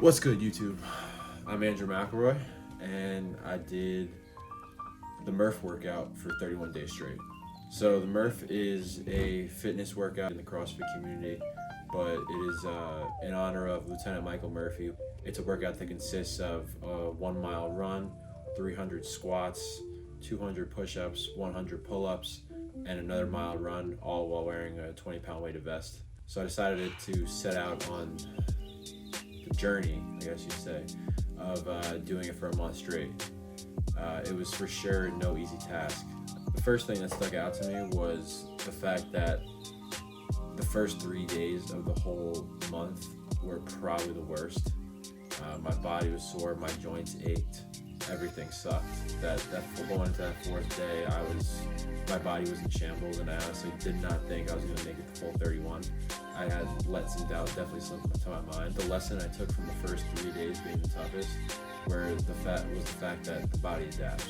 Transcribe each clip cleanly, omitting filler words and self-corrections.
What's good, YouTube? I'm Andrew McElroy, and I did the Murph workout for 31 days straight. So the Murph is a fitness workout in the CrossFit community, but it is in honor of Lieutenant Michael Murphy. It's a workout that consists of a 1 mile run, 300 squats, 200 pushups, 100 pullups, and another mile run, all while wearing a 20-pound weighted vest. So I decided to set out on the journey, I guess you'd say, of doing it for a month straight. It was for sure no easy task. The first thing that stuck out to me was the fact that the first 3 days of the whole month were probably the worst. My body was sore, my joints ached, everything sucked. Going into that fourth day, my body was in shambles, and I honestly did not think I was going to make it the full 31. I had let some doubt definitely slip into my mind. The lesson I took from the first 3 days being the toughest, where the fact that the body adapts.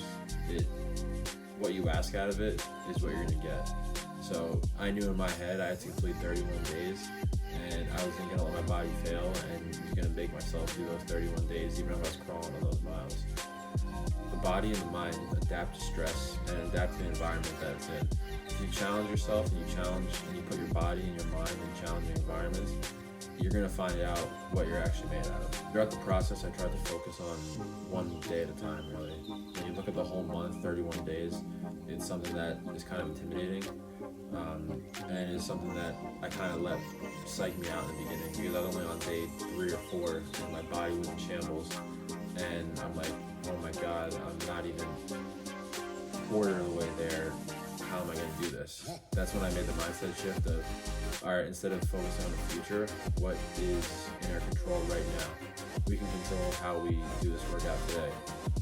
What you ask out of it is what you're going to get. So I knew in my head I had to complete 31 days, and I wasn't going to let my body fail, and was going to make myself do those 31 days, even if I was crawling on those miles. The body and the mind adapt to stress and adapt to the environment that it's in. If you challenge yourself and you put your body and your mind in challenging environments, you're going to find out what you're actually made out of. Throughout the process, I tried to focus on one day at a time, really. When you look at the whole month, 31 days, it's something that is kind of intimidating, and it's something that I kind of let psych me out in the beginning, because I was only on day 3 or 4 and my body was in shambles, and I'm like, oh my god, I'm not even a quarter of the way there. How am I going to do this? That's when I made the mindset shift of, all right, instead of focusing on the future, what is in our control right now? We can control how we do this workout today.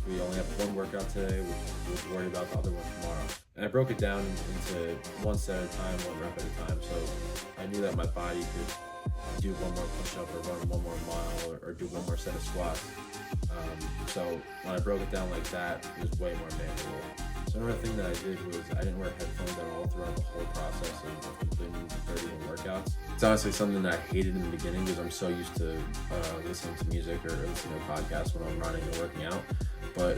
We only have one workout today, we'll worry about the other one tomorrow. And I broke it down into one set at a time, one rep at a time, so I knew that my body could do one more push-up or run one more mile or do one more set of squats. So when I broke it down like that, it was way more manageable. So another thing that I did was I didn't wear headphones at all throughout the whole process of completing the 31 workouts. It's honestly something that I hated in the beginning, because I'm so used to listening to music or listening to podcasts when I'm running or working out. But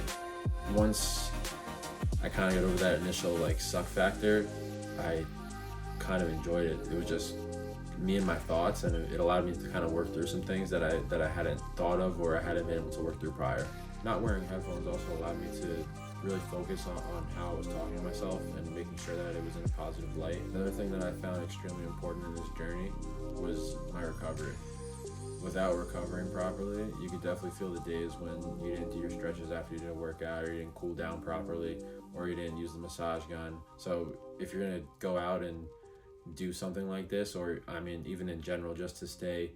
once I kind of got over that initial suck factor, I kind of enjoyed it. It was just me and my thoughts, and it allowed me to kind of work through some things that I hadn't thought of or I hadn't been able to work through prior. Not wearing headphones also allowed me to really focus on how I was talking to myself and making sure that it was in a positive light. Another thing that I found extremely important in this journey was my recovery. Without recovering properly, you could definitely feel the days when you didn't do your stretches after you did a workout, or you didn't cool down properly, or you didn't use the massage gun. So if you're gonna go out and do something like this, or even in general, just to stay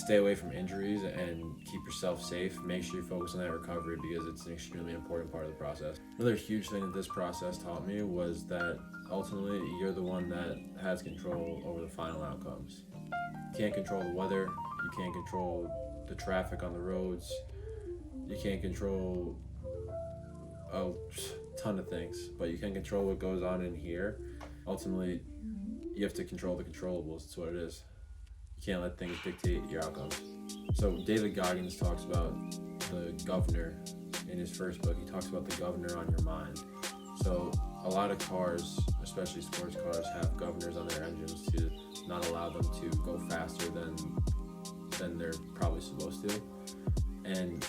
away from injuries and keep yourself safe, make sure you focus on that recovery, because it's an extremely important part of the process. Another huge thing that this process taught me was that ultimately you're the one that has control over the final outcomes. You can't control the weather, you can't control the traffic on the roads, you can't control a ton of things, but you can control what goes on in here. Ultimately, you have to control the controllables. That's what it is. You can't let things dictate your outcomes. So David Goggins talks about the governor in his first book. He talks about the governor on your mind. So a lot of cars, especially sports cars, have governors on their engines to not allow them to go faster than they're probably supposed to. And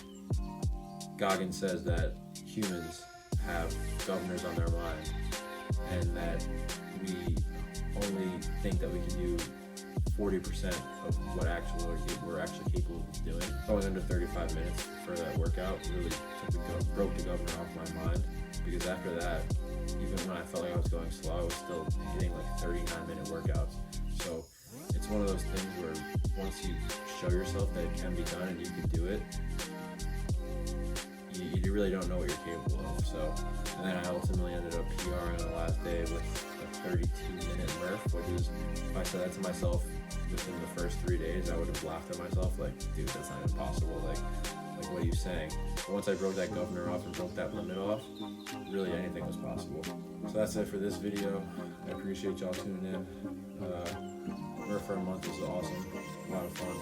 Goggins says that humans have governors on their mind, and that we only think that we can do 40% of what we're actually capable of doing. I was under 35 minutes for that workout. Really broke the governor off my mind, because after that, even when I felt like I was going slow, I was still hitting 39-minute workouts. So it's one of those things where once you show yourself that it can be done and you can do it, you really don't know what you're capable of. So, and then I ultimately ended up PRing on the last day with a 32-minute Murph, which is, if I said that to myself within the first 3 days, I would have laughed at myself like, dude, that's not impossible. Like what are you saying? But once I broke that governor off and broke that limit off, really anything was possible. So that's it for this video. I appreciate y'all tuning in. Murph for a month was awesome, a lot of fun.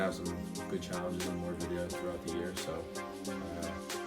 have some good challenges and more videos throughout the year. So